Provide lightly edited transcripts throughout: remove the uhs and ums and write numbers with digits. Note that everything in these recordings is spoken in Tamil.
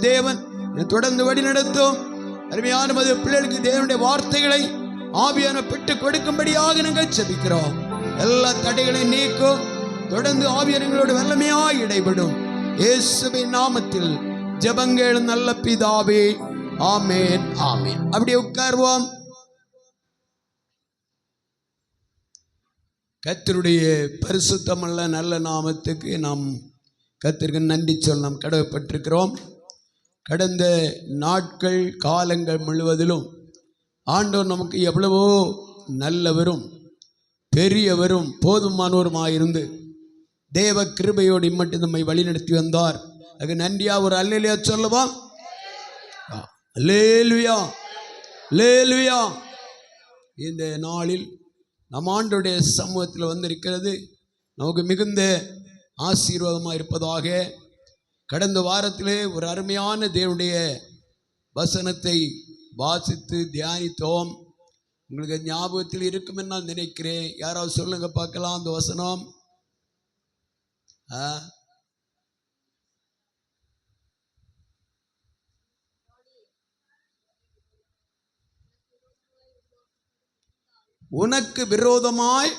தேவன் தொடர்ந்து வழி நடத்தும். அருமையான பிள்ளைகளுக்கு தேவனுடைய வார்த்தைகளை ஆவியான பெற்று கொடுக்கும்படியாக நாங்கள் ஜெபிக்கிறோம். எல்லா தடைகளையும் நீக்கும். தொடர்ந்து ஆவியானவர்களோடு வல்லமையாய் இடைபடும். இயேசுவின் நாமத்தில் ஜெபங்கள் நல்ல பிதாவே, ஆமென் ஆமென். அப்படியே உட்கார்வோம். கர்த்தருடைய பரிசுத்தமுள்ள நல்ல நாமத்துக்கு நாம் கர்த்தருக்கு நன்றி சொல்ல நாம் கடமைப்பட்டிருக்கிறோம். கடந்த நாட்கள் காலங்கள் முழுவதிலும் ஆண்டவர் நமக்கு எவ்வளவோ நல்லவரும் பெரியவரும் போதுமானவருமாயிருந்து தேவ கிருபையோடு இம்மட்டும் நம்மை வழிநடத்தி வந்தார். அதுக்கு நன்றியா ஒரு அல்லேலூயா சொல்லுவோம். அல்லேலூயா அல்லேலூயா. இந்த நாளில் நம் ஆண்டவருடைய சமூகத்தில் வந்திருக்கிறது நமக்கு மிகுந்த ஆசீர்வாதமாக இருப்பதாக. கடந்த வாரத்திலே ஒரு அருமையான தேவனுடைய வசனத்தை வாசித்து தியானித்தோம். உங்களுக்கு ஞாபகத்தில் இருக்கும் என்று நான் நினைக்கிறேன். யாராவது சொல்லுங்க பார்க்கலாம் அந்த வசனம். உனக்கு விரோதமாய்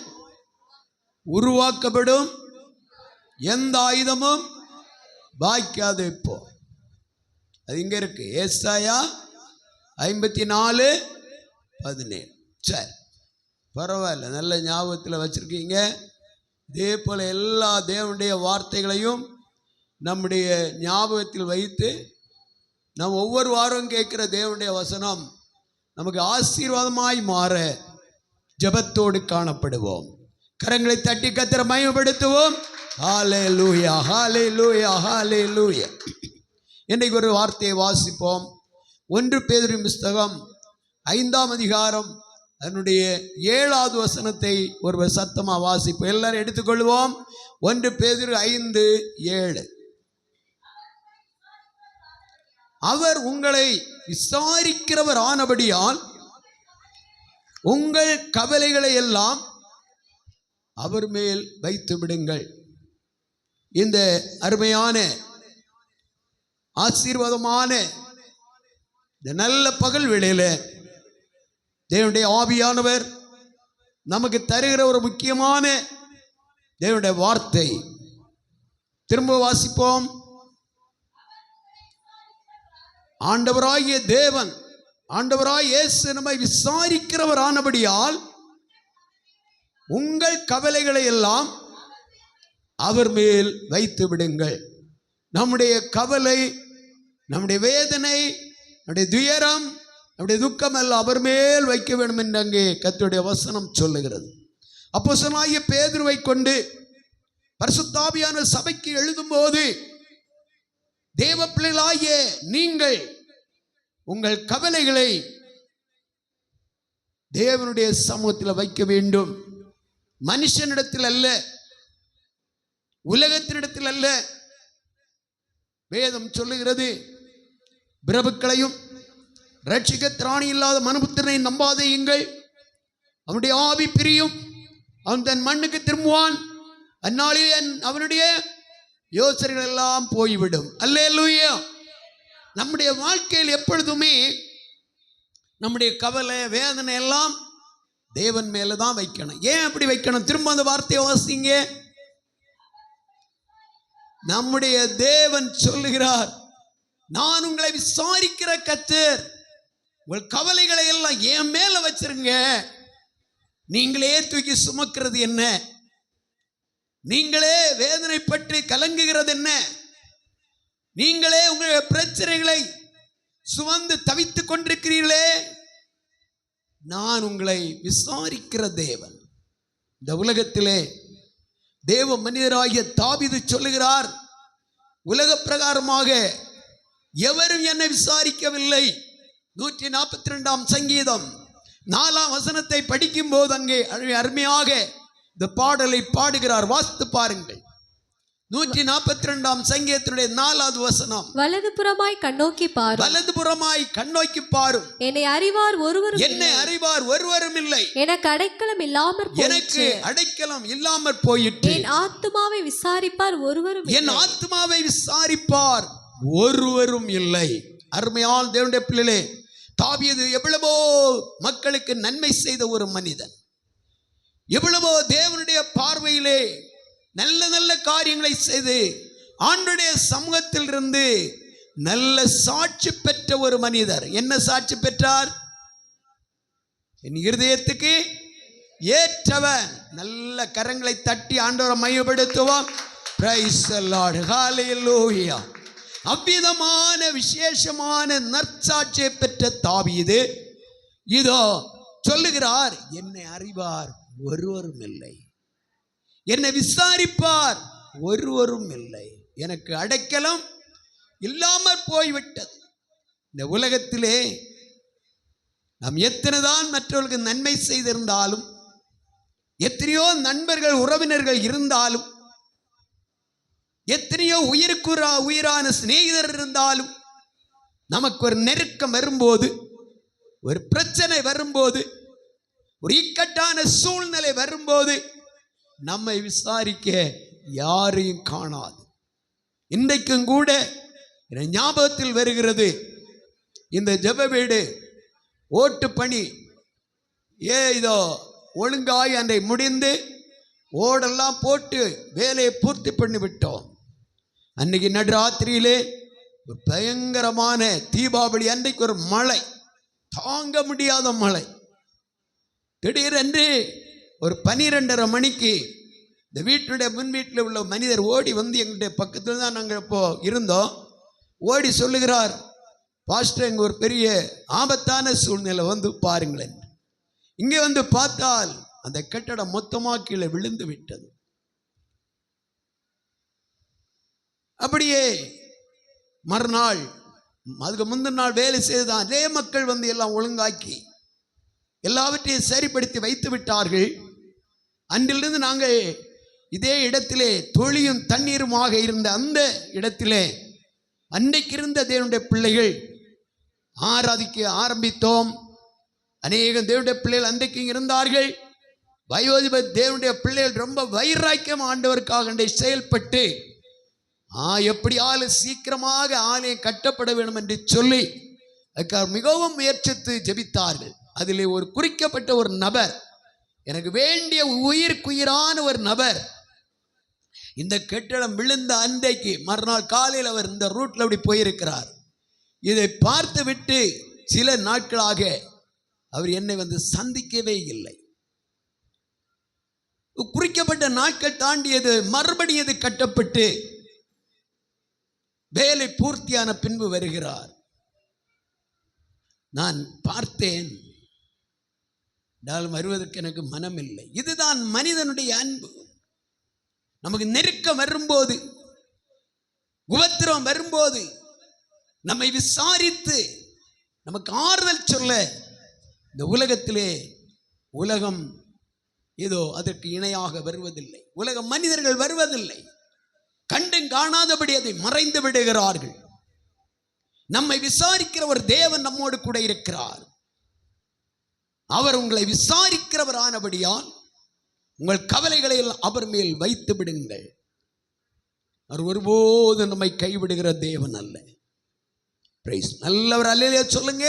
உருவாக்கப்படும் எந்த ஆயுதமும் வாய்க்காது. இப்போ அது இங்க இருக்கு, ஏசாயா 54:17. சரி, பரவாயில்ல, நல்ல ஞாபகத்தில் வச்சிருக்கீங்க. இதே போல எல்லா தேவனுடைய வார்த்தைகளையும் நம்முடைய ஞாபகத்தில் வைத்து நாம் ஒவ்வொரு வாரம் கேட்கிற தேவனுடைய வசனம் நமக்கு ஆசீர்வாதமாய் மாற ஜெபத்தோடு காணப்படுவோம். கரங்களை தட்டி கர்த்தரை மகிமைப்படுத்துவோம். ஹல்லேலூயா ஹல்லேலூயா ஹல்லேலூயா. இன்றைக்கு ஒரு வார்த்தையை வாசிப்போம். 1 பேதுருவின் புஸ்தகம் 5ஆம் அதிகாரம் அதனுடைய 7வது வசனத்தை ஒருவர் சத்தமா வாசிப்போம். எல்லாரும் எடுத்துக்கொள்வோம். 1 பேதுரு 5:7. அவர் உங்களை விசாரிக்கிறவர் ஆனபடியால் உங்கள் கவலைகளை எல்லாம் அவர் மேல் வைத்து விடுங்கள். இந்த அருமையான ஆசீர்வாதமான இந்த நல்ல பகல் வேளையில தேவனுடைய ஆவியானவர் நமக்கு தருகிற ஒரு முக்கியமான தேவனுடைய வார்த்தை. திரும்ப வாசிப்போம். ஆண்டவராகிய தேவன், ஆண்டவராய் இயேசு நம்மை விசாரிக்கிறவர் ஆனபடியால் உங்கள் கவலைகளை எல்லாம் அவர் மேல் வைத்து விடுங்கள். நம்முடைய கவலை, நம்முடைய வேதனை, நம்முடைய துயரம், நம்முடைய துக்கம் எல்லாம் அவர் மேல் வைக்க வேண்டும் என்று அங்கே கர்த்தருடைய வசனம் சொல்லுகிறது. அப்போஸ்தலனாகிய பேதுருவை கொண்டு பரிசுத்த ஆவியான சபைக்கு எழுதும் போது தேவ பிள்ளைகளாகிய நீங்கள் உங்கள் கவலைகளை தேவனுடைய சமூகத்தில் வைக்க வேண்டும். மனுஷனிடத்தில் அல்ல, உலகத்தினிடத்தில் அல்ல. வேதம் சொல்லுகிறது, பிரபுக்களையும் ரட்சிக்க திராணி இல்லாத மனுபுத்திரனை நம்பாதேயுங்கள். அவனுடைய ஆவி பிரியும், அவன் தன் மண்ணுக்கு திரும்புவான். அந்நாளிலே அவனுடைய யோசனைகள் எல்லாம் போய்விடும். அல்லேலூயா. நம்முடைய வாழ்க்கையில் எப்பொழுதுமே நம்முடைய கவலை வேதனை எல்லாம் தேவன் மேல தான் வைக்கணும். ஏன் அப்படி வைக்கணும்? திரும்ப அந்த வார்த்தையை வாசிங்க. நம்முடைய தேவன் சொல்லுகிறார், நான் உங்களை விசாரிக்கிற கர்த்தர். உங்கள் கவலைகளை எல்லாம் என் மேல வச்சிருங்க. நீங்களே தூக்கி சுமக்கிறது என்ன? நீங்களே வேதனைப்பட்டு கலங்குகிறது என்ன? நீங்களே உங்களுடைய பிரச்சனைகளை சுமந்து தவித்துக் கொண்டிருக்கிறீர்களே, நான் உங்களை விசாரிக்கிற தேவன். இந்த உலகத்திலே தேவ மனிதராகிய தாவீது சொல்லுகிறார், உலக பிரகாரமாக எவரும் என்னை விசாரிக்கவில்லை. 142ஆம் சங்கீதம் 4ஆம் வசனத்தை படிக்கும் போது அங்கே அருமையாக இந்த பாடலை பாடுகிறார். வாசித்து பாருங்கள். 142ஆம் சங்கீதத்தினுடைய 4வது வசனம். வலதுபுறமாய் கண்ணோக்கி பாரும், வலதுபுறமாய் கண்ணோக்கி பாரும். என்னை அறிவார் ஒருவரும், என்னை அறிவார் ஒருவரும் இல்லை. எனக்கு அடைக்கலம் இல்லாமற் போயிற்று, எனக்கு அடைக்கலம் இல்லாமற் போயிற்று. என் ஆத்துமாவை விசாரிப்பார் ஒருவரும், என் ஆத்துமாவை விசாரிப்பார் ஒருவரும் இல்லை. அருமையான தேவனுடைய பிள்ளைகளே, தாவீது எவ்வளவோ மக்களுக்கு நன்மை செய்த ஒரு மனிதன், எவ்வளவோ தேவனுடைய பார்வையிலே நல்ல நல்ல காரியங்களை செய்து ஆண்டவருடைய சமூகத்தில் இருந்து நல்ல சாட்சி பெற்ற ஒரு மனிதர். என்ன சாட்சி பெற்றார்? என் இருதயத்துக்கு ஏற்றவன். நல்ல கரங்களை தட்டி ஆண்டவரை மையப்படுத்துவோம். பிரைஸ் தி லார்ட், ஹல்லேலூயா. அவ்விதமான விசேஷமான நற்சாட்சியை பெற்ற தாவீது இதோ சொல்லுகிறார், என்னை அறிவார் ஒருவரும் இல்லை, என்னை விசாரிப்பார் ஒருவரும் இல்லை, எனக்கு அடைக்கலம் இல்லாமற் போய்விட்டது. இந்த உலகத்திலே நாம் எத்தனைதான் மற்றவர்களுக்கு நன்மை செய்திருந்தாலும், எத்தனையோ நண்பர்கள் உறவினர்கள் இருந்தாலும், எத்தனையோ உயிரான சிநேகிதர் இருந்தாலும், நமக்கு ஒரு நெருக்கம் வரும்போது, ஒரு பிரச்சனை வரும்போது, ஒரு இக்கட்டான சூழ்நிலை வரும்போது நம்மை விசாரிக்க யாரையும் காணாது. இன்றைக்கும் கூட ஞாபகத்தில் வருகிறது, இந்த ஜெப வீடு ஓட்டு பணி இதோ ஒழுங்காய் அன்றை முடிந்து ஓடெல்லாம் போட்டு வேலையை பூர்த்தி பண்ணி விட்டோம். அன்னைக்கு நடுராத்திரியிலே ஒரு பயங்கரமான தீபாவளி அன்றைக்கு ஒரு மழை, தாங்க முடியாத மழை. திடீரென்று ஒரு 12:30 மணிக்கு இந்த வீட்டுடைய முன் வீட்டில் உள்ள மனிதர் ஓடி வந்து எங்களுடைய பக்கத்தில் தான் நாங்கள் இப்போ இருந்தோம். ஓடி சொல்லுகிறார், பாஸ்டர், இங்கே ஒரு பெரிய ஆபத்தான சூழ்நிலை வந்து பாருங்களேன். இங்கே வந்து பார்த்தால் அந்த கட்டடம் மொத்தமாக கீழே விழுந்து விட்டது. அப்படியே மறுநாள் அதுக்கு முந்தின நாள் வேலை செய்துதான் அதே மக்கள் வந்து எல்லாம் ஒழுங்காக்கி எல்லாவற்றையும் சரிப்படுத்தி வைத்து விட்டார்கள். அன்றிலிருந்து நாங்கள் இதே இடத்திலே தொழியும் தண்ணீருமாக இருந்த அந்த இடத்திலே அன்றைக்கு இருந்த தேவனுடைய பிள்ளைகள் ஆராதிக்க ஆரம்பித்தோம். அநேக தேவனுடைய பிள்ளைகள் அன்றைக்கு இருந்தார்கள். வயோதிப தேவனுடைய பிள்ளைகள் ரொம்ப வைராக்கியம் ஆண்டவருக்காக செயல்பட்டு எப்படியாலும் சீக்கிரமாக ஆலயம் கட்டப்பட வேண்டும் என்று சொல்லி அதுக்காக மிகவும் முயற்சித்து ஜெபித்தார்கள். அதில் ஒரு குறிக்கப்பட்ட ஒரு நபர், எனக்கு வேண்டிய உயிருக்குயிரான ஒரு நபர், இந்த கட்டடம் விழுந்த அன்றைக்கு மறுநாள் காலையில் அவர் இந்த ரூட்ல அப்படி போயிருக்கிறார். இதை பார்த்து விட்டு சில நாட்களாக அவர் என்னை வந்து சந்திக்கவே இல்லை. குறிக்கப்பட்ட நாட்கள் தாண்டியது, மறுபடியும் இது கட்டப்பட்டு வேலை பூர்த்தியான பின்பு வருகிறார். நான் பார்த்தேன், வருவதற்கு எனக்கு மனம் இல்லை. இதுதான் மனிதனுடைய அன்பு. நமக்கு நெருக்கம் வரும்போது, உபத்திரம் வரும்போது நம்மை விசாரித்து நமக்கு ஆறுதல் சொல்ல இந்த உலகத்திலே உலகம் ஏதோ அதற்கு இணையாக வருவதில்லை. உலக மனிதர்கள் வருவதில்லை. கண்டும் காணாதபடி அதை மறைந்து விடுகிறார்கள். நம்மை விசாரிக்கிற ஒரு தேவன் நம்மோடு கூட இருக்கிறார். அவர் உங்களை விசாரிக்கிறவர் ஆனபடியால் உங்கள் கவலைகளை அவர் மேல் வைத்து விடுங்கள். அவர் ஒருபோது நம்மை கைவிடுகிற தேவன் அல்ல. நல்லவர் அல்லேலூயா சொல்லுங்க,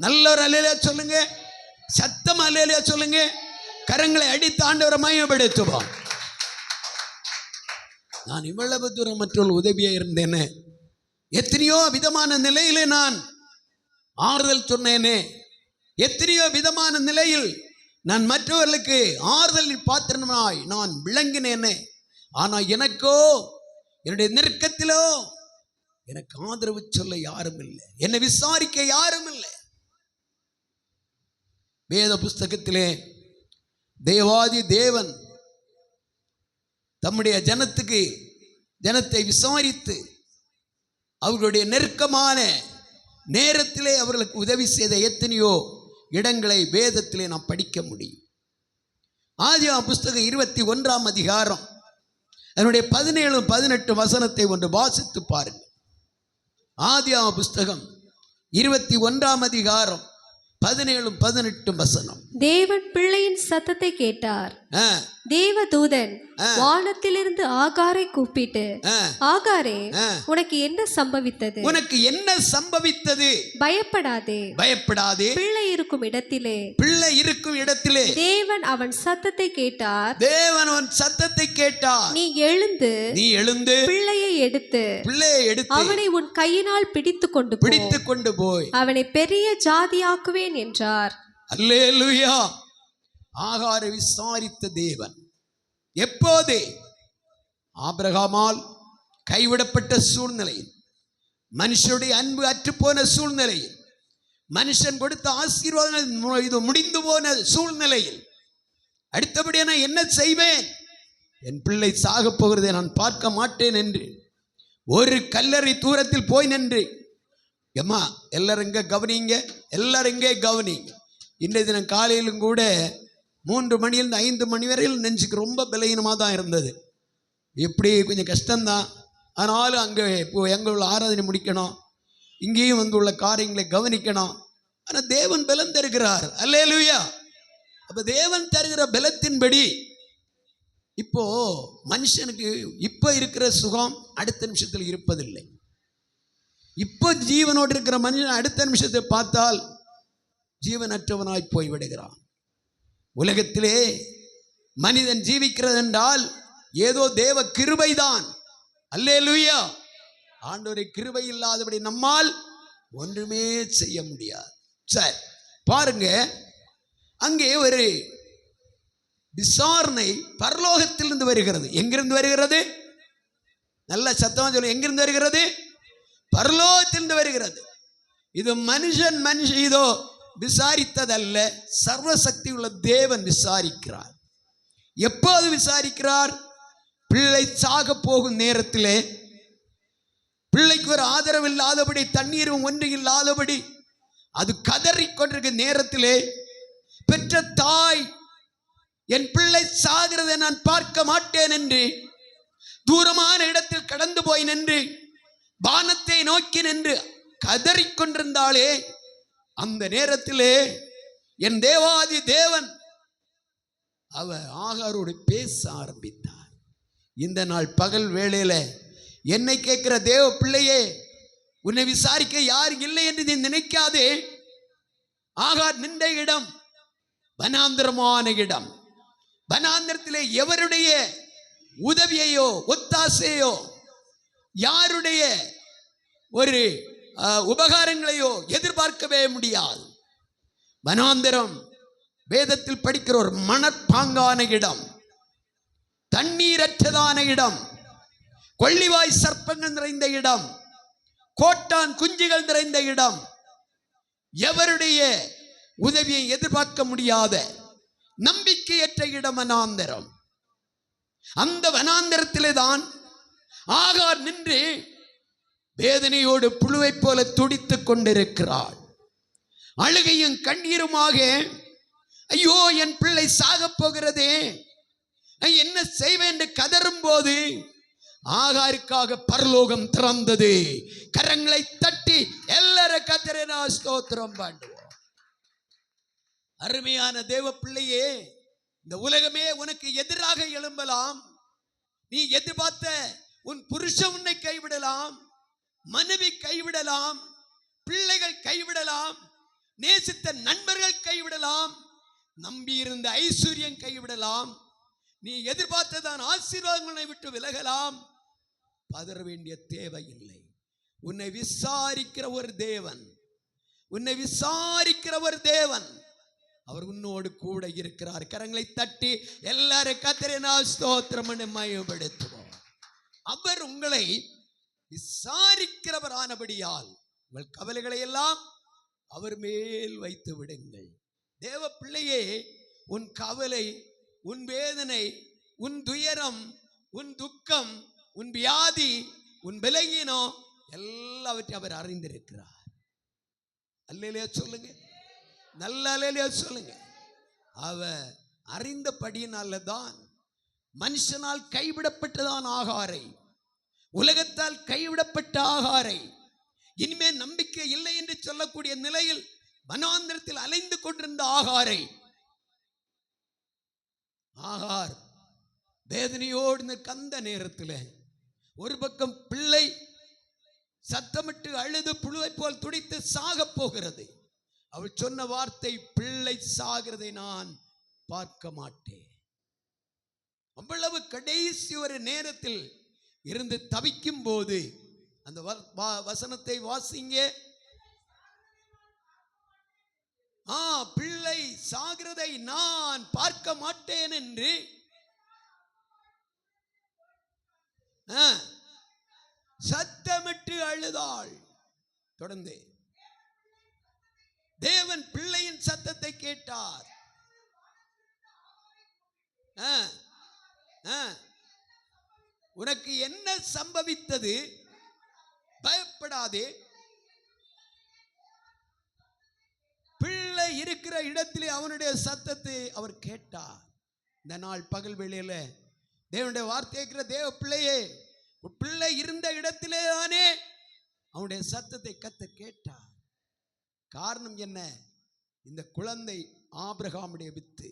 நல்லவர் அல்லேலூயா சொல்லுங்க, சத்தம் அல்லேலூயா சொல்லுங்க. கரங்களை அடித்து ஆண்டவரை மகிமைப்படுத்துவோம். நான் இவ்வளவு தூரம் மற்றொரு உதவியா இருந்தேனே, எத்தனையோ விதமான நிலையிலே நான் ஆறுதல் சொன்னேனே, எத்தனையோ விதமான நிலையில் நான் மற்றவர்களுக்கு ஆறுதலின் பாத்திரமாய் நான் விளங்கினேனே. ஆனால் எனக்கோ, என்னுடைய நெருக்கத்திலோ எனக்கு ஆதரவு சொல்ல யாரும் இல்லை, என்னை விசாரிக்க யாரும் இல்லை. வேத புஸ்தகத்திலே தேவாதி தேவன் தம்முடைய ஜனத்தை விசாரித்து அவர்களுடைய நெருக்கமான நேரத்திலே அவர்களுக்கு உதவி செய்த எத்தனையோ இடங்களை வேதத்திலே நாம் படிக்க முடியும். ஆதியாகமம் புஸ்தகம் 21ஆம் அதிகாரம் அதனுடைய 17-18 வசனத்தை ஒன்று வாசித்து பாருங்கள். ஆதியாகமம் புஸ்தகம் 21ஆம் அதிகாரம் 17 18 வசனம். தேவன் பிள்ளையின் சத்தத்தை கேட்டார். ஆ, தேவதூதன் வானத்திலிருந்து ஆகாரை கூப்பிட்டு, ஆ, ஆகாரே, ஆ. உனக்கு என்ன சம்பவித்தது? உனக்கு என்ன சம்பவித்தது? பயப்படாதே, பயப்படாதே, பிள்ளை இருக்கும் இடத்திலே பிள்ளை இருக்கும் இடத்திலே தேவன் அவன் சத்தத்தை கேட்டார். தேவன் அவன் சத்தத்தை கேட்டார். நீ எழுந்து பிள்ளையை எடுத்து அவனை உன் கையினால் பிடித்து கொண்டு போய் அவனை பெரிய ஜாதியாக்குவேன் என்றார். அல்லேலூயா. ஆகாரை விசாரித்த தேவன் எப்போது? ஆபிரகாமால் கைவிடப்பட்ட சூழ்நிலையில், மனுஷனுடைய அன்பு அற்றுப்போன சூழ்நிலையில், மனுஷன் கொடுத்த ஆசீர்வாதம் இது முடிந்து போன சூழ்நிலையில், அடுத்தபடியா நான் என்ன செய்வேன்? என் பிள்ளை சாக போகிறதை நான் பார்க்க மாட்டேன் என்று ஒரு கல்லறை தூரத்தில் போய் நின்று, எம்மா எல்லாரும் இங்கே கவனிங்க, எல்லாரும் இங்கே கவனிங்க. இன்றைய தினம் காலையிலும் கூட 3 மணியிலிருந்து 5 மணி வரையில் நெஞ்சுக்கு ரொம்ப பலகீனமாக தான் இருந்தது. எப்படி கொஞ்சம் கஷ்டம்தான். ஆனாலும் அங்கே இப்போ எங்களுள்ள ஆராதனை முடிக்கணும், இங்கேயும் வந்து உள்ள காரியங்களை கவனிக்கணும். ஆனால் தேவன் பலம் தருகிறார். அல்லேலூயா. அப்போ தேவன் தருகிற பலத்தின்படி இப்போ மனுஷனுக்கு இப்போ இருக்கிற சுகம் அடுத்த நிமிஷத்தில் இருப்பதில்லை. இப்போ ஜீவனோடு இருக்கிற மனுஷன் அடுத்த நிமிஷத்தை பார்த்தால் ஜீவனற்றவனாய் போய்விடுகிறான். உலகத்திலே மனிதன் ஜீவிக்கிறது என்றால் ஏதோ தேவ கிருபைதான். அல்லேலூயா. ஆண்டவரை கிருபை இல்லாதபடி நம்மால் ஒன்றுமே செய்ய முடியாது. சரி பாருங்க, அங்கே ஒரு விசாரணை பரலோகத்திலிருந்து வருகிறது. எங்கிருந்து வருகிறது? நல்ல சத்தமா சொல்லுங்க. எங்கிருந்து வருகிறது? பரலோகத்திலிருந்து வருகிறது. இது மனுஷன் இதோ விசாரித்ததல்ல, சர்வசக்தி உள்ள தேவன் விசாரிக்கிறார். எப்போது விசாரிக்கிறார்? பிள்ளை சாக போகும் நேரத்திலே, பிள்ளைக்கு ஒரு ஆதரவு இல்லாதபடி, தண்ணீரும் ஒன்று இல்லாதபடி அது கதறிக்கொண்டிருக்கிற நேரத்திலே பெற்ற தாய், என் பிள்ளை சாகிறதை நான் பார்க்க மாட்டேன் என்று தூரமான இடத்தில் கடந்து போய் நின்று வானத்தை நோக்கி நின்று கதறிக்கொண்டிருந்தாலே, அந்த நேரத்திலே என் தேவாதி தேவன் அவர் ஆகாரோடு பேச ஆரம்பித்தார். இந்த நாள் பகல் வேளையில என்னை கேட்கிற தேவ பிள்ளையே, உன்னை விசாரிக்க யார் இல்லை என்று நீ நினைக்காதே. ஆகார் நின்ற இடம் வனாந்திரமான இடம். வனாந்திரத்திலே எவருடைய உதவியையோ ஒத்தாசையோ, யாருடைய ஒரு உபகாரங்களையோ எதிர்பார்க்கவே முடியாது. வனாந்திரம் வேதத்தில் படிக்கிற ஒரு மணற்பாங்கான இடம், தண்ணீரற்றதான இடம், கொள்ளிவாய் சர்ப்பங்கள் நிறைந்த இடம், கோட்டான் குஞ்சுகள் நிறைந்த இடம், எவருடைய உதவியை எதிர்பார்க்க முடியாத நம்பிக்கையற்ற இடம் வனாந்திரம். அந்த வனாந்திரத்திலே தான் ஆகார் நின்று வேதனையோடு புழுவை போல துடித்துக் கொண்டிருக்கிறாள். அழுகையும் கண்ணீருமாக, ஐயோ என் பிள்ளை சாக போகிறதே, என்ன செய்வேன் என்று கதறும் போது ஆகாருக்காக பரலோகம் திறந்தது. கரங்களை தட்டி எல்லாரும் கர்த்தரே ஸ்தோத்திரம் பண்ணுவோம். அருமையான தேவ பிள்ளையே, இந்த உலகமே உனக்கு எதிராக எழும்பலாம். நீ எதிர்பார்த்த உன் புருஷன் உன்னை கைவிடலாம், மனைவி கைவிடலாம், பிள்ளைகள் கைவிடலாம், நேசித்த நண்பர்கள் கைவிடலாம், நம்பியிருந்த ஐஸ்வர்யம் கைவிடலாம், நீ எதிர்பார்த்ததான் ஆசீர்வாதங்களை விட்டு விலகலாம். பதற வேண்டிய தேவையில்லை. உன்னை விசாரிக்கிற ஒரு தேவன், உன்னை விசாரிக்கிற ஒரு தேவன், அவர் உன்னோடு கூட இருக்கிறார். கரங்களை தட்டி எல்லாரும் கர்த்தரே ஸ்தோத்திரம் என்று மகிமைப்படுத்துவோம். அவர் உங்களை விசாரிக்கிறவரானபடியால் உங்கள் கவலைகளை எல்லாம் அவர் மேல் வைத்து விடுங்கள். தேவ பிள்ளையே, உன் கவலை, உன் வேதனை, உன் துயரம், உன் துக்கம், உன் வியாதி, உன் பலகீனம் எல்லாவற்றையும் அவர் அறிந்திருக்கிறார். அல்லேலூயா சொல்லுங்க, நல்ல அல்லேலூயா சொல்லுங்க. அவர் அறிந்தபடியினால தான் மனுஷனால் கைவிடப்பட்டதான் ஆகாரை, உலகத்தால் கைவிடப்பட்ட ஆகாரை, இனிமே நம்பிக்கை இல்லை என்று சொல்லக்கூடிய நிலையில் வனாந்திரத்தில் அலைந்து கொண்டிருந்த ஆகார் வேதனையோடு இந்த கந்த நேரத்தில் ஒரு பக்கம் பிள்ளை சத்தமிட்டு அழுது புழுவை போல் துடித்து சாக போகிறது. அவள் சொன்ன வார்த்தை, பிள்ளை சாகிறதை நான் பார்க்க மாட்டேன். அவ்வளவு கடைசி ஒரு நேரத்தில் இருந்து தவிக்கும் போது அந்த வசனத்தை வாசிங்க. பிள்ளை சாகிறதை நான் பார்க்க மாட்டேன் என்று சத்தமிட்டு அழுதாள். தொடர்ந்து தேவன் பிள்ளையின் சத்தத்தை கேட்டார். உனக்கு என்ன சம்பவித்தது? பயப்படாதே. பிள்ளை இருக்கிற இடத்திலே அவனுடைய சத்தத்தை அவர் கேட்டார். இந்த நாள் பகல் வேளையில தேவனுடைய வார்த்தை கேட்கிற தேவ பிள்ளையே, பிள்ளை இருந்த இடத்திலே தானே அவனுடைய சத்தத்தை கர்த்தர் கேட்டார். காரணம் என்ன? இந்த குழந்தை ஆபிரகாமுடைய வித்து,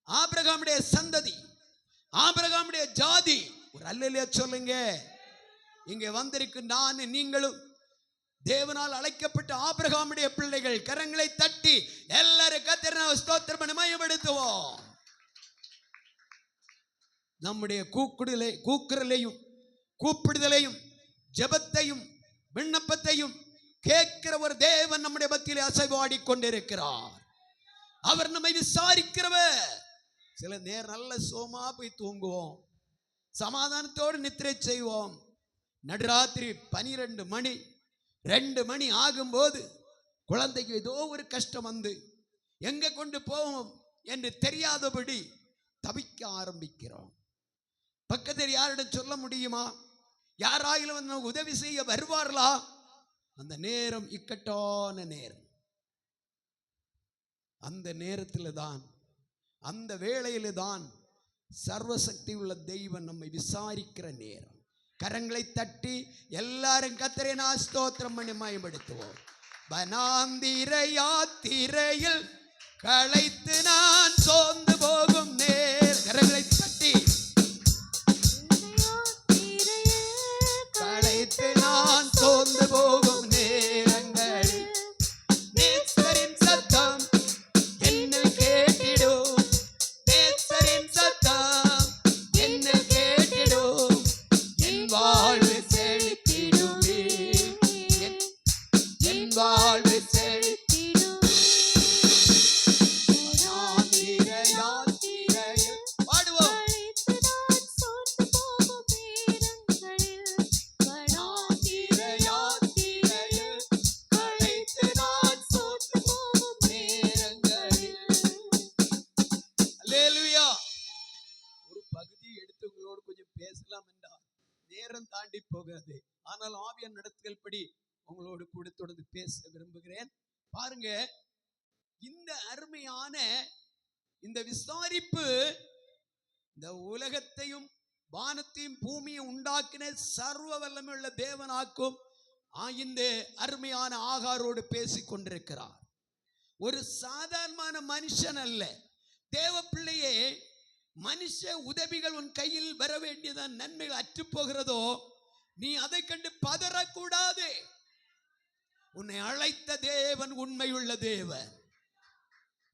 ஆபிரகாமுடைய சந்ததி, ஆபிரகாமுடைய ஜாதி. ஒரு அல்லேலூயா சொல்லுங்க. இங்கே வந்திருக்கு நான் நீங்களும் தேவனால் அழைக்கப்பட்ட ஆபிரகாமுடைய பிள்ளைகள். கரங்களை தட்டி எல்லாரும் கர்த்தரை ஸ்தோத்திரம் பண்ணி மகிமைப்படுத்துவோம். நம்முடைய கூக்குரலையும் கூப்பிடுதலையும் ஜெபத்தையும் விண்ணப்பத்தையும் கேட்கிற ஒரு தேவன் நம்முடைய மத்தியிலே அசைவாடி கொண்டிருக்கிறார். அவர் நம்மை விசாரிக்கிறவர். சில நேரம் நல்ல சோமா போய் தூங்குவோம், சமாதானத்தோடு நித்திரை செய்வோம். நடுராத்திரி 12 மணி 2 மணி ஆகும்போது குழந்தைக்கு ஏதோ ஒரு கஷ்டம் வந்து எங்க கொண்டு போவோம் என்று தெரியாதபடி தவிக்க ஆரம்பிக்கிறோம். பக்கத்தில் யாரிடம் சொல்ல முடியுமா? யாராயிலும் வந்து உதவி செய்ய வருவார்களா? அந்த நேரம் இக்கட்டான நேரம். அந்த நேரத்தில் தான், அந்த வேளையில தான் சர்வசக்தி உள்ள தெய்வம் நம்மை விசாரிக்கிற நேரம். கரங்களை தட்டி எல்லாரும் கர்த்தரை ஸ்தோத்திரம் பண்ணி மகிமைப்படுத்துவோம். வனாந்திர யாத்திரையில் களைத்து நான் சோர்ந்து போகும் நேரம். கரங்களை தட்டி களைத்து நான் சோர்ந்து போகும் நேரங்கள் நேசரின் சத்தம் என்ன கேட்டிடும், நேசரின் சத்தம் என்ன கேட்டிடும், என் வாழ்வு செழித்திடுமே, என் வாழ்வு செழித்திடும். பாடுவோம். ஒரு பகுதி எடுத்து உங்களோடு கொஞ்சம் பேசலாம் என்றால் நேரம் தாண்டி போகிறது. ஆனால் ஆவியானவர் நடத்துதல் படி உங்களோடு கூட தொடர்ந்து பேச விரும்புகிறேன். பாருங்க, இந்த அருமையான இந்த விசாரிப்பு இந்த உலகத்தையும் வானத்தையும் பூமியை உண்டாக்கின சர்வ வல்லமையுள்ள தேவனாக்கும் இந்த அருமையான ஆகாரோடு பேசிக் கொண்டிருக்கிறார். ஒரு சாதாரணமான மனுஷன் அல்ல. தேவ பிள்ளையே, மனுஷ உதவிகள் உன் கையில் வர வேண்டியதான் நன்மைகள் அற்று போகிறதோ நீ அதை கண்டு பதறக்கூடாது. உன்னை அழைத்த தேவன் உண்மையுள்ள தேவன்.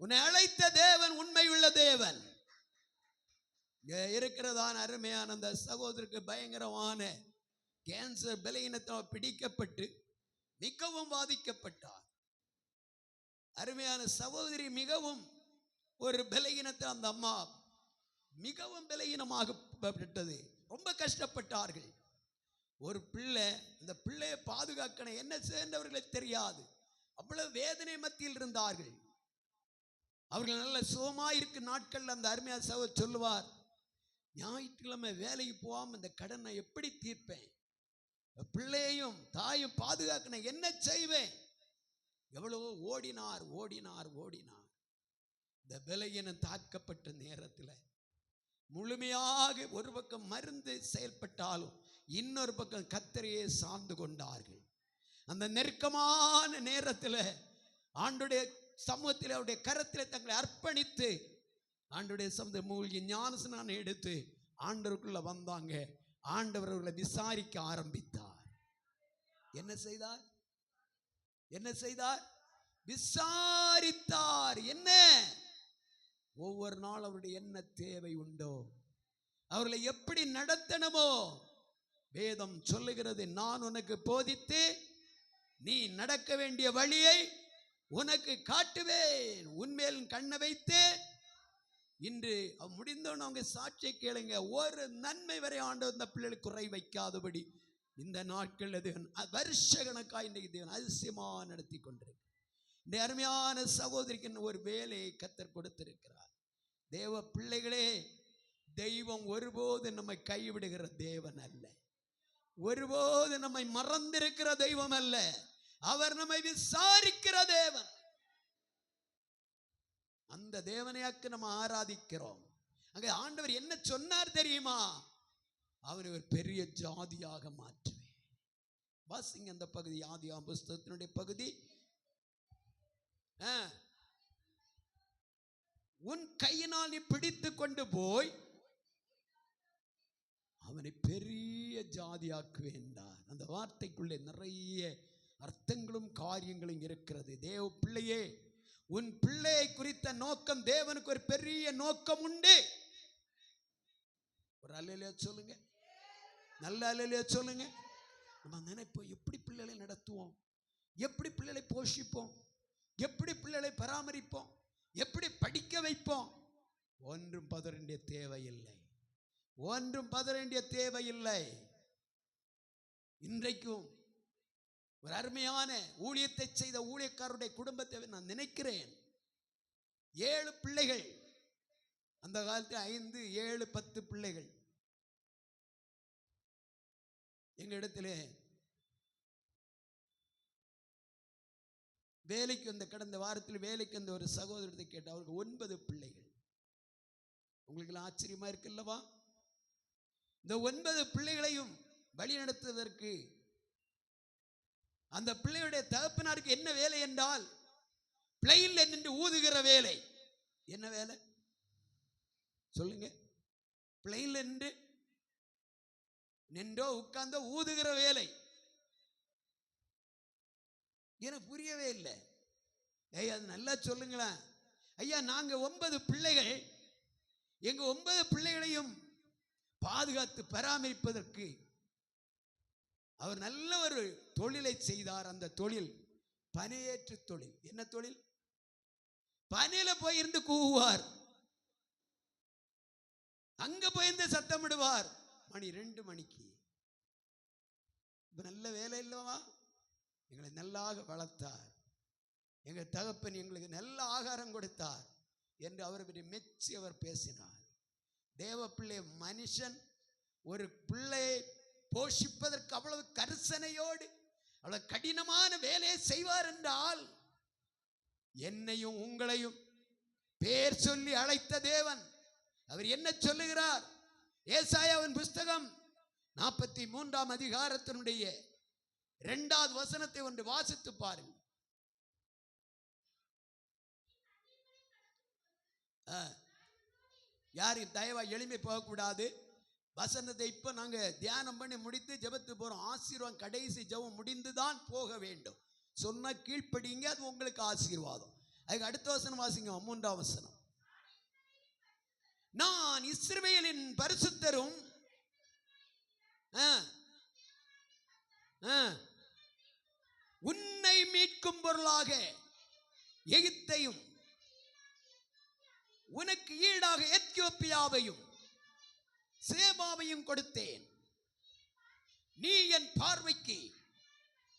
உன்னை அழைத்த தேவன் உண்மையுள்ள தேவன். இருக்கிறதான அருமையான அந்த சகோதரருக்கு பயங்கரமான கேன்சர் பலவீனத்தால் பிடிக்கப்பட்டு மிகவும் பாதிக்கப்பட்டார். அருமையான சகோதரி மிகவும் ஒரு பலவீனத்தை, அந்த அம்மா மிகவும் பலவீனமாகப்பட்டது. ரொம்ப கஷ்டப்பட்டார்கள். ஒரு பிள்ளை, இந்த பிள்ளையை பாதுகாக்கணும் என்ன சேர்ந்தவர்களுக்கு தெரியாது. அவ்வளவு வேதனை மத்தியில் இருந்தார்கள். அவர்கள் நல்ல சுகமாயிருக்கு நாட்கள். அந்த அருமையான சகோதரர் சொல்லுவார், ஞாயிற்றுக்கிழமை வேலைக்கு போகாம இந்த கடனை எப்படி தீர்ப்பேன், பிள்ளையையும் தாயும் பாதுகாக்கணும் என்ன செய்வேன். எவ்வளவோ ஓடினார் ஓடினார் ஓடினார். இந்த பலவீனம் தாக்கப்பட்ட நேரத்தில் முழுமையாக ஒரு பக்கம் மருந்து செயல்பட்டாலும் இன்னொரு பக்கம் கர்த்தரையே சார்ந்து கொண்டார்கள். அந்த நெருக்கமான நேரத்தில் ஆண்டுடைய சமூகத்தில் அவருடைய கரத்தில் தங்களை அர்ப்பணித்து ஆண்டுடைய சமூக மூழ்கி ஞானஸ்நானம் எடுத்து ஆண்டவருக்குள்ள வந்தாங்க. ஆண்டவர் அவர்களை விசாரிக்க ஆரம்பித்தார். என்ன செய்தார்? என்ன செய்தார்? விசாரித்தார். என்ன? ஒவ்வொரு நாள் அவருடைய என்ன தேவை உண்டோ, அவர்களை எப்படி நடத்தணுமோ வேதம் சொல்லுகிறது. நான் உனக்கு போதித்து நீ நடக்க வேண்டிய வழியை உனக்கு காட்டுவேன், உன்மேல் கண்ணை வைத்து. இன்று முடிந்தவன் அவங்க சாட்சியை கேளுங்க. ஒரு நன்மை வரை ஆண்டவர் இந்த பிள்ளைகளுக்கு குறை வைக்காதபடி இந்த நாட்கள் வருஷ கணக்காக இன்றைக்கு தேவன் அதிசயமா நடத்தி கொண்டிருக்கு. இந்த அருமையான சகோதரிக்கு ஒரு வேலையை கர்த்தர் கொடுத்திருக்கிறார். தேவ பிள்ளைகளே, தெய்வம் ஒருபோது நம்மை கைவிடுகிற தேவன் அல்ல, ஒருபோது நம்மை மறந்திருக்கிற தெய்வம் அல்ல. அவர் நம்மை விசாரிக்கிற தேவன். அந்த தேவனையாக்கு நம்ம ஆராதிக்கிறோம். அங்க ஆண்டவர் என்ன சொன்னார் தெரியுமா? அவனை ஒரு பெரிய ஜாதியாக மாற்றுவேன். வாசிங்க அந்த பகுதி, ஆதியாகமம் புஸ்தகத்தினுடைய பகுதி. உன் கையினால் நீ பிடித்து கொண்டு போய் அவனை பெரிய ஜாதியாக்குவேன் என்றார். அந்த வார்த்தைக்குள்ளே நிறைய அர்த்தங்களும் காரியங்களும் இருக்கிறது. தேவ பிள்ளையே, உன் பிள்ளையை குறித்த நோக்கம், தேவனுக்கு ஒரு பெரிய நோக்கம் உண்டு. ஒரு அல்லேலூயா சொல்லுங்க, நல்ல அல்லேலூயா சொல்லுங்க. நம்ம நினைப்போம், எப்படி பிள்ளைகளை நடத்துவோம், எப்படி பிள்ளைகளை போஷிப்போம், எப்படி பிள்ளைகளை பராமரிப்போம், எப்படி படிக்க வைப்போம். ஒன்றும் பதற வேண்டிய தேவையில்லை, ஒன்றும் பதற வேண்டிய தேவையில்லை. இன்றைக்கும் ஒரு அருமையான ஊழியத்தை செய்த ஊழியக்காரருடைய குடும்பத்தை நான் நினைக்கிறேன். 7 பிள்ளைகள், அந்த காலத்தில் 5, 7, 10 பிள்ளைகள். எங்க இடத்துல வேலைக்கு வந்த, கடந்த வாரத்தில் வேலைக்கு வந்த ஒரு சகோதரத்தை கேட்ட, அவருக்கு 9 பிள்ளைகள். உங்களுக்கு ஆச்சரியமா இருக்குல்லவா? இந்த 9 பிள்ளைகளையும் வழி நடத்துவதற்கு அந்த பிள்ளையுடைய தகப்பனாருக்கு என்ன வேலை என்றால், பிளைன்ல நின்று ஊதுகிற வேலை. என்ன வேலை சொல்லுங்க? பிளைன்ல நின்றோ உட்கார்ந்தோ ஊதுகிற வேலை. எனக்கு புரியவே இல்லை. ஐயா அது நல்லா சொல்லுங்களேன். ஐயா நாங்க 9 பிள்ளைகள், எங்க 9 பிள்ளைகளையும் பாதுகாத்து பராமரிப்பதற்கு அவர் நல்ல ஒரு தொழிலை செய்தார். அந்த தொழில் பனையேற்று தொழில். என்ன தொழில்? பனையில போயிருந்து கூவுவார், அங்க போயிருந்து சத்தமிடுவார். மணி 2 மணிக்கு. நல்ல வேலை இல்லவா? எங்களை நல்லாக வளர்த்தார், எங்க தகப்பன் எங்களுக்கு நல்ல ஆகாரம் கொடுத்தார் என்று அவரை பற்றி மெச்சி அவர் பேசினார். தேவ பிள்ளை மனுஷன் ஒரு பிள்ளையை போஷிப்பதற்கு அவ்வளவு கரிசனையோடு அவ்வளவு கடினமான வேலையை செய்வார் என்றால், என்னையும் உங்களையும் பேர் சொல்லி அழைத்த தேவன் அவர் என்ன சொல்லுகிறார்? ஏசாயாவின் புஸ்தகம் 43ஆம் அதிகாரத்தினுடைய 2வது வசனத்தை ஒன்று வாசித்து பாருங்கள். யாரும் தயவா எளிமை போகக்கூடாது. வசனத்தை இப்ப நாங்க தியானம் பண்ணி முடித்து ஜெபத்து போறோம். ஆசீர்வாதம் கடைசி ஜெபம் முடிந்துதான் போக வேண்டும். சொன்ன கீழ்ப்படிங்க, அது உங்களுக்கு ஆசீர்வாதம். அதுக்கு அடுத்த வசனம் வாசிங்க, 3ஆம் வசனம். நான் இஸ்ரவேலின் பரிசுத்தரும் உன்னை மீட்கும் பொருளாக எகிப்தையும் உனக்கு ஈடாக எத்தியோப்பியாவையும் சேபாவையும் கொடுத்தேன். நீ என் பார்வைக்கு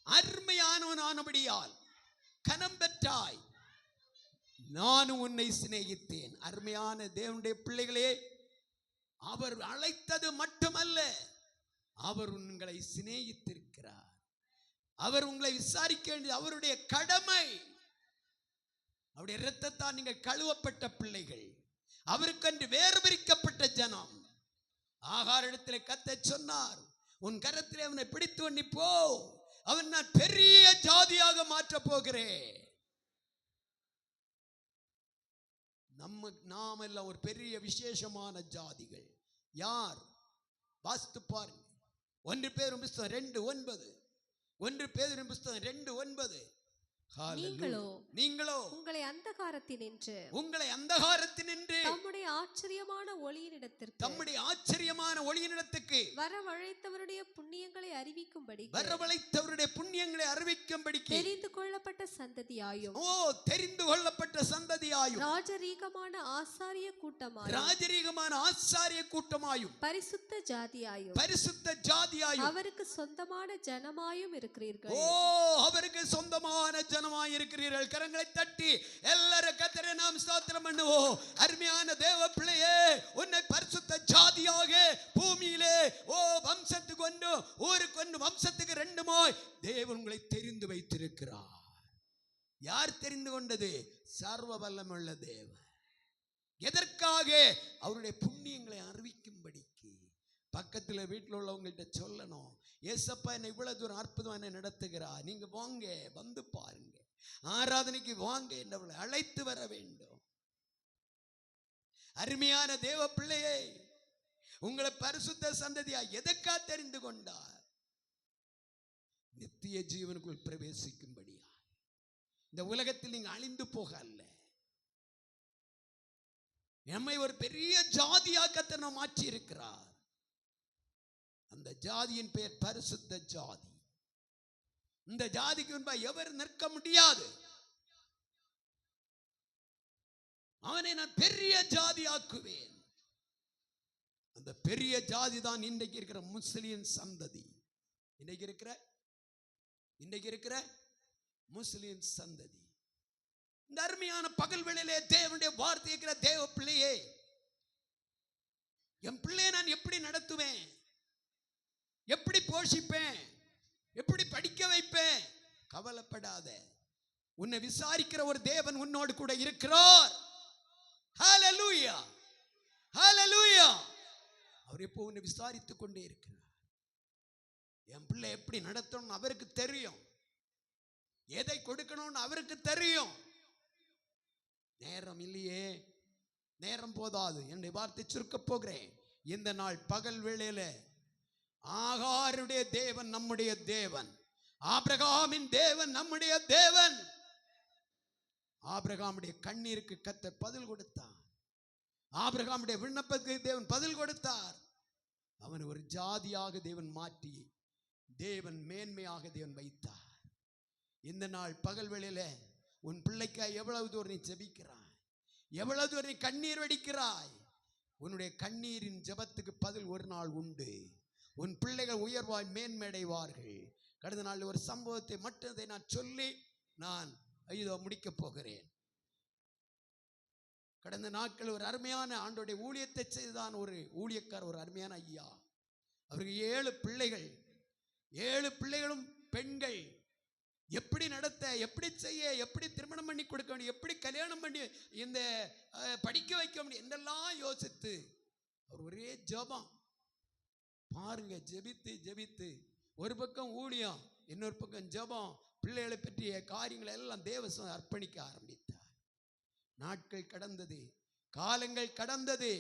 அருமையானவனானபடியால் கனம் பெற்றாய், நானும் உன்னை சிநேகித்தேன். அருமையான தேவனுடைய பிள்ளைகளே, அவர் அழைத்தது மட்டுமல்ல, அவர் உங்களை சிநேகித்திருக்கிறார். அவர் உங்களை விசாரிக்க வேண்டியது அவருடைய கடமை. அவருடைய இரத்தத்தால் நீங்கள் கழுவப்பட்ட பிள்ளைகள், அவருக்கென்று வேறு பிரிக்கப்பட்ட ஜனம். ஆகார் இடத்திலே கர்த்தர் சொன்னார், உன் கரத்திலே அவனை பிடித்து நீ போ, அவன் நான் பெரிய ஜாதியாக மாற்றப் போகிறேன். நாம் எல்லாம் ஒரு பெரிய விசேஷமான ஜாதிகள். யார்? வாசித்து பாருங்க. 1 பேதுரு புஸ்தகம் 2:9. 1 பேதுரு புஸ்தகம் 2:9. நீங்களோ உங்களை அந்தகாரத்தினின்று தம்முடைய ஆச்சரியமான ஒளியினிடத்திற்கு வரவழைத்தவருடைய புண்ணியங்களை அறிவிக்கும்படி தெரிந்து கொள்ளப்பட்ட சந்ததியாயும் ராஜரீகமான ஆசாரிய கூட்டமாயும் பரிசுத்த ஜாதியாயும் அவருக்கு சொந்தமான ஜனமாயும் இருக்கிறீர்கள். அவருக்கு சொந்தமான ஜனமாய் இருக்கிறீர்கள். கரங்களை தட்டி எல்லாரும் கர்த்தரை நாம் ஸ்தோத்திரம் பண்ணுவோம். அருமையான தேவ பிள்ளையே, உன்னை பரிசுத்த ஜாதியாக பூமியிலே வம்சத்துக்கு ஒன்று, ஊருக்கு ஒன்று, வம்சத்துக்கு 2 தேவன் உங்களை தெரிந்து வைத்திருக்கிறார். யார் தெரிந்து கொண்டது? சர்வ வல்லமையுள்ள தேவன். எதற்காக? அவருடைய புண்ணியங்களை அறிவிக்கும்படிக்கு. பக்கத்துல வீட்டில் உள்ளவங்கள்ட்ட சொல்லணும், ஏசப்பா என்னை இவ்வளவு தூரம் அற்புதம் என்னை நடத்துகிறார், நீங்க வாங்க, வந்து பாருங்க, ஆராதனைக்கு வாங்க என்றவளை அழைத்து வர வேண்டும். அருமையான தேவ பிள்ளையே, உங்களை பரிசுத்த சந்ததியா எதற்கா தெரிந்து கொண்டார்? நித்திய ஜீவனுக்குள் பிரவேசிக்கும்படியா. இந்த உலகத்தில் நீங்க அழிந்து போக அல்ல, நம்மை ஒரு பெரிய ஜாதியாக்கத்தை நாம் மாற்றி இருக்கிறார். அந்த ஜாதியின் பெயர் பரிசுத்த ஜாதி. இந்த ஜாதிக்கு முன்பாக எவர் நிற்க முடியாது. அவனை நான் பெரிய ஜாதி ஆக்குவேன். அந்த பெரிய ஜாதி தான் இன்றைக்கு இருக்கிற முஸ்லிம் சந்ததி. இன்றைக்கு இருக்கிற முஸ்லிம் சந்ததி. இந்த அருமையான பகல் வேளையிலே தேவனுடைய வார்த்தை இருக்கிற தேவ பிள்ளையே, என் பிள்ளையை நான் எப்படி நடத்துவேன், எப்படி போஷிப்பேன், எப்படி படிக்க வைப்பேன்? கவலைப்படாத. உன்னை விசாரிக்கிற ஒரு தேவன் உன்னோடு கூட இருக்கிறார். ஹல்லேலூயா, ஹல்லேலூயா. அவர் எப்போ உன்னை விசாரித்துக் கொண்டே இருக்கிறார். என் பிள்ளை எப்படி நடத்தணும் அவருக்கு தெரியும், எதை கொடுக்கணும்னு அவருக்கு தெரியும். நேரம் இல்லையே, நேரம் போதாது. என்னுடைய வார்த்தை சுருக்க போகிறேன். இந்த நாள் பகல் வேளையில ஆகாருடைய தேவன் நம்முடைய தேவன், ஆபிரகாமின் தேவன் நம்முடைய தேவன். ஆபிரகாமுடைய கண்ணீருக்கு கர்த்தர் பதில் கொடுத்தார். ஆபிரகாமுடைய விண்ணப்பத்துக்கு தேவன் பதில் கொடுத்தார். அவன் ஒரு ஜாதியாக தேவன் மாற்றி தேவன் மேன்மையாக தேவன் வைத்தார். இந்த நாள் பகல் வேளையில உன் பிள்ளைக்காய் எவ்வளவு தூரம் நீ ஜெபிக்கிறாய், எவ்வளவு தூரம் நீ கண்ணீர் வடிக்கிறாய். உன்னுடைய கண்ணீரின் ஜெபத்துக்கு பதில் ஒரு நாள் உண்டு. உன் பிள்ளைகள் உயர்வாய் மேன்மையடைவார்கள். கடந்த நாள் ஒரு சம்பவத்தை மட்டும் நான் சொல்லி நான் முடிக்க போகிறேன். கடந்த நாட்கள் ஒரு அருமையான ஆண்டோடைய ஊழியத்தை செய்தான் ஒரு ஊழியக்கார், ஒரு அருமையான ஐயா. அவருக்கு 7 பிள்ளைகள். 7 பிள்ளைகளும் பெண்கள். எப்படி நடத்த, எப்படி செய்ய, எப்படி திருமணம் பண்ணி கொடுக்க முடியும், எப்படி கல்யாணம் பண்ணி இந்த படிக்க வைக்க முடியும் என்றெல்லாம் யோசித்து அவர் ஒரே ஜெபம். பாருங்க, ஜெபித்து ஜெபித்து ஒரு பக்கம் ஊழியம், இன்னொரு பக்கம் ஜெபம், பிள்ளைகளை பற்றிய காரியங்களை எல்லாம் தேவசம் அர்ப்பணிக்க ஆரம்பித்தார். நாட்கள் கடந்தது, காலங்கள் கடந்தது.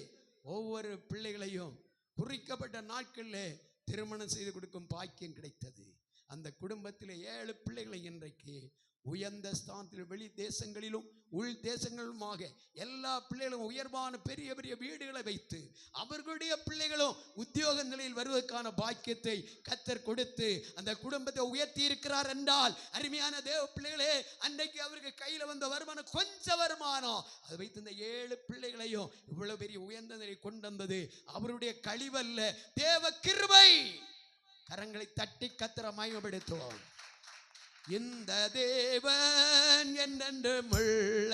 ஒவ்வொரு பிள்ளைகளையும் குறிக்கப்பட்ட நாட்களில் திருமணம் செய்து கொடுக்கும் பாக்கியம் கிடைத்தது. அந்த குடும்பத்தில் 7 பிள்ளைகளை இன்றைக்கு உயர்ந்த ஸ்தானத்தில் வெளி தேசங்களிலும் உள் தேசங்களிலுமாக எல்லா பிள்ளைகளும் உயர்வான பெரிய பெரிய வீடுகளை வைத்து அவர்களுடைய பிள்ளைகளும் உத்தியோக நிலையில் வருவதற்கான பாக்கியத்தை கர்த்தர் கொடுத்து அந்த குடும்பத்தை உயர்த்தி இருக்கிறார் என்றால், அருமையான தேவ பிள்ளைகளே, அன்றைக்கு அவருக்கு கையில் வந்த வருமானம் கொஞ்சம் வருமானம், அதை வைத்து இந்த 7 பிள்ளைகளையும் இவ்வளவு பெரிய உயர்ந்த நிலை கொண்டு வந்தது அவருடைய கழிவல்ல, தேவ கிருபை. கரங்களை தட்டி கர்த்தரை மகிமைப்படுத்துவோம். இந்த தேவன் என்றென்றும் உள்ள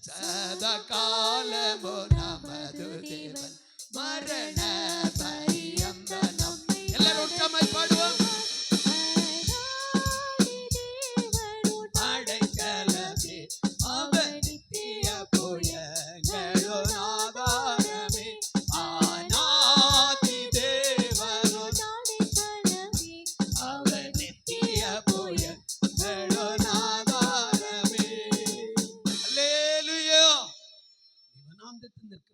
சதா காலமோ நமது தேவன், மரண பரியந்த நம்மை. எல்லாரும் ஒற்றுமை பாடுவோம். அடைக்கலமே அவனித்திய புயங்களோ ஆதாரமே, ஆனாதி தேவனோ அவனித்திய புய.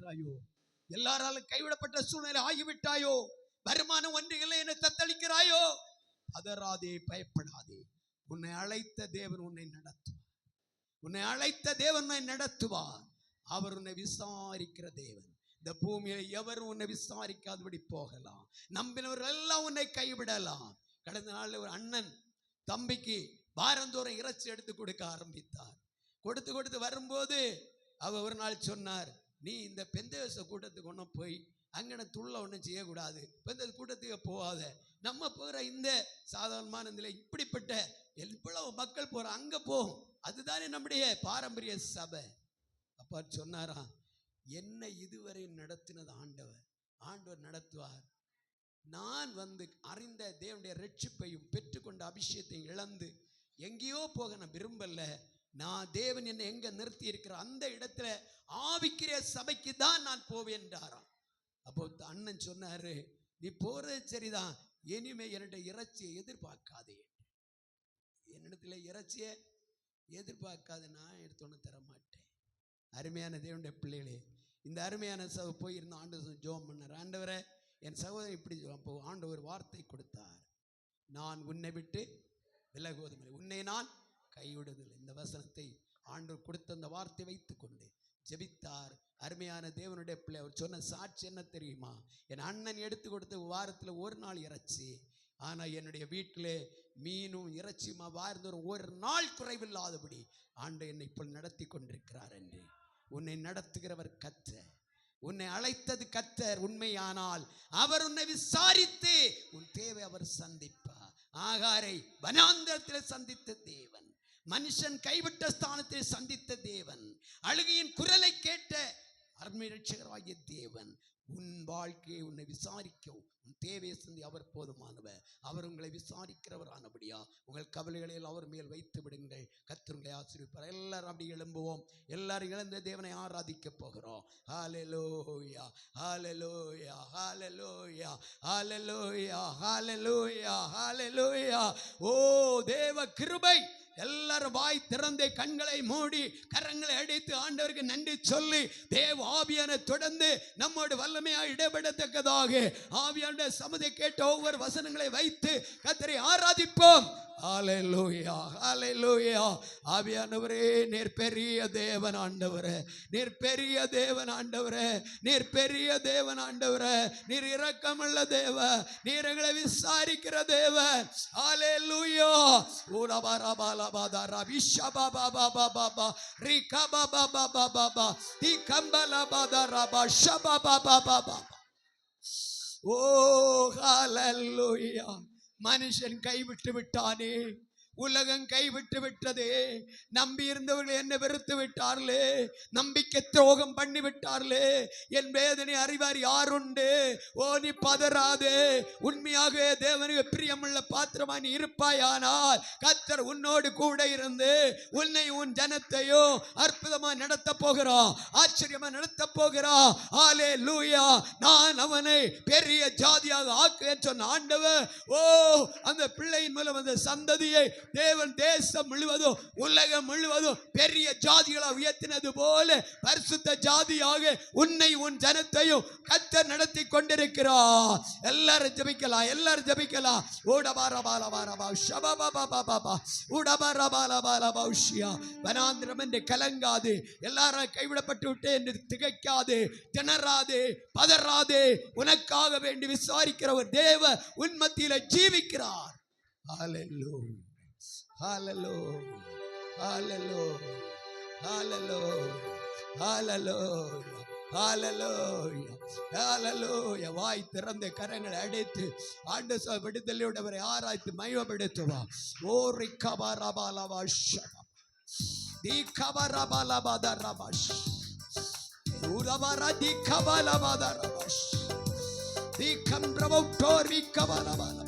இருக்கிறாயோ? எல்லாராலும் கைவிடப்பட்ட சூழ்நிலை ஆகிவிட்டாயோ? வருமானம் ஒன்று இல்லை என தத்தளிக்கிறாயோ? பதறாதே, பயப்படாதே. உன்னை அழைத்த தேவன் உன்னை நடத்துவார். உன்னை அழைத்த தேவன் உன்னை நடத்துவார். அவர் உன்னை விசாரிக்கிற தேவன். இந்த பூமியில எவரும் உன்னை விசாரிக்காதபடி போகலாம். நம்பினவர்கள் எல்லாம் உன்னை கைவிடலாம். கடந்த நாள் ஒரு அண்ணன் தம்பிக்கு வாரந்தோறும் இறைச்சி எடுத்து கொடுக்க ஆரம்பித்தார். கொடுத்து வரும்போது அவர் ஒரு நாள் சொன்னார், நீ இந்த பெந்தேச கூட்டத்துக்கு ஒன்றும் போய் அங்கன துள்ள ஒன்றும் செய்யக்கூடாது, பெந்தேச கூட்டத்துக்கு போகாத. நம்ம போகிற இந்த சாதாரணமான நிலை, இப்படிப்பட்ட எவ்வளவு மக்கள் போகிற அங்கே போகும், அதுதானே நம்முடைய பாரம்பரிய சபை. அப்பா சொன்னாராம், என்னை இதுவரை நடத்தினது ஆண்டவர் நடத்துவார். நான் அறிந்த தேவனுடைய ரட்சிப்பையும் பெற்றுக்கொண்ட அபிஷேகத்தையும் இழந்து எங்கேயோ போக நான் விரும்பல. நான் தேவன் என்னை எங்க நிறுத்தி இருக்கிற அந்த இடத்துல ஆவிக்கிற சபைக்கு தான் நான் போவேன் என்றாராம். அப்போ அண்ணன் சொன்னாரு, நீ போறது சரிதான், இனிமே என்னுடைய இறைச்சியை எதிர்பார்க்காதே. என்னிடத்துல இறைச்சியை எதிர்பார்க்காத, நான் எடுத்தோன்னு தர மாட்டேன். அருமையான தேவனுடைய பிள்ளைகளே, இந்த அருமையான போயிருந்த ஆண்டவர் ஜெபம் பண்ணார். ஆண்டவரே, என் சகோதரன் இப்படி அப்போ ஆண்டவர் வார்த்தை கொடுத்தார், நான் உன்னை விட்டு விலகுவதில்லை, உன்னை நான் கைவிடுவதில்லை. இந்த வசனத்தை ஆண்டவர் கொடுத்த அந்த வார்த்தை வைத்துக் கொண்டு ஜெபித்தார். அருமையான தேவனுடைய பிள்ளை. அவர் சொன்ன சாட்சி என்ன தெரியுமா? என் அண்ணன் எடுத்து கொடுத்த வாரத்தில் ஒரு நாள் இறைச்சி, ஆனால் என்னுடைய வீட்டில் மீனும் இறைச்சியுமா வாரந்தோறும் ஒரு நாள் குறைவில்லாதபடி ஆண்டவர் என்னை இப்போ நடத்தி கொண்டிருக்கிறார் என்று. உன்னை நடத்துகிறவர் கர்த்தர், உன்னை அழைத்தது கர்த்தர். உண்மையானால் அவர் உன்னை விசாரித்து உன் தேவை அவர் சந்திப்பார். ஆகாரை வனாந்தரத்தில் சந்தித்த தேவன், மனுஷன் கைவிட்ட ஸ்தானத்தில் சந்தித்த தேவன், அழுகையின் குரலை கேட்ட அருமை ரட்சகராகிய தேவன் உன் வாழ்க்கையை உன்னை விசாரிக்க, உன் தேவையை சந்தி அவர் போதுமானவர். அவர் உங்களை விசாரிக்கிறவர் ஆனபடியா உங்கள் கவலைகளை அவர் மேல் வைத்து விடுங்கள். கர்த்தர் உங்களை ஆசீர்வதிப்பார். எல்லாரும் அப்படி எழும்புவோம். எல்லாரும் இழந்த தேவனை ஆராதிக்க போகிறோம். ஹல்லேலூயா, ஹல்லேலூயா, ஹல்லேலூயா, ஹல்லேலூயா, ஹல்லேலூயா, ஹல்லேலூயா. ஓ தேவ கிருபை! எல்லாரும் வாய் திறந்து கண்களை மூடி கரங்களை அடித்து ஆண்டவருக்கு நன்றி சொல்லி தேவ ஆவியான தொடர்ந்து நம்மோடு வல்லமையா இடைபெறத்தக்கதாக ஆவியான சமதை கேட்ட ஒவ்வொரு வசனங்களை வைத்து கர்த்தரை ஆராதிப்போம். ஹல்லேலூயா, ஹல்லேலூயா. ஆவியானவரே, நீர் பெரிய தேவன் ஆண்டவரே, நீர் பெரிய தேவன் ஆண்டவரே, நீர் பெரிய தேவன் ஆண்டவரே, நீர் இரக்கமுள்ள தேவன், நீர் எங்களை விசாரிக்கிற தேவன். ஹல்லேலூயா. ஊரபாரபாலபாதரா விஷபாபாபாபாபா ரிகபாபாபாபாபா திகம்பலபாதரபா ஷபாபாபாபாபா. ஓ ஹல்லேலூயா. மனுஷன் கைவிட்டு விட்டானே, உலகம் கைவிட்டு விட்டதே, நம்பி இருந்தவர்கள் என்ன வெறுத்து விட்டார்களே, நம்பிக்கை துரோகம் பண்ணி விட்டார்களே, என் வேதனை அறிவார் யாருண்டு? ஓ நீ பதறாதே. உண்மையாக தேவனுக்கு பிரியமுள்ள பாத்திரமாய் நீ இருப்பாயானால் கர்த்தர் உன்னோடு கூட இருந்து உன்னை உன் ஜனத்தையும் அற்புதமா நடத்த போகிறான், ஆச்சரியமா நடத்த போகிறான். ஹல்லேலூயா. நான் அவனை பெரிய ஜாதியாக ஆக்குவேன் சொன்ன ஆண்டவர், ஓ அந்த பிள்ளையின் மூலம் அந்த சந்ததியை தேவன் தேசம் முழுவதும் உலகம் முழுவதும் பெரிய ஜாதிகளாக உயர்த்தினது போல பரிசுத்த ஜாதியாக உன்னை உன் ஜனத்தையும் கர்த்தர் நடத்தி கொண்டிருக்கிறார். எல்லாரும் ஜெபிக்கலாம், எல்லாரும் ஜெபிக்கலாம். வனாந்திரம் என்று கலங்காது, எல்லாரும் கைவிடப்பட்டு விட்டு என்று திகைக்காது, திணறாது, பதறாது. உனக்காக வேண்டி விசாரிக்கிற ஒரு தேவ உன் மத்தியில ஜீவிக்கிறார். ஹல்லேலூயா, ஹல்லேலூயா, ஹல்லேலூயா, ஹல்லேலூயா, ஹல்லேலூயா, ஹல்லேலூயா, ஹல்லேலூயா. வாய் திறந்த கரங்களை அடித்து ஆண்டவர் விடுதலையோடவரை ஆராய்த்து மகிமைப்படுத்துவா. ஓ ரிகபரபலவா ஷபா திகபரபலபதரபஷ் உரபர திகபலபதரபஷ் திகம்ரவட்டோரி கபலபல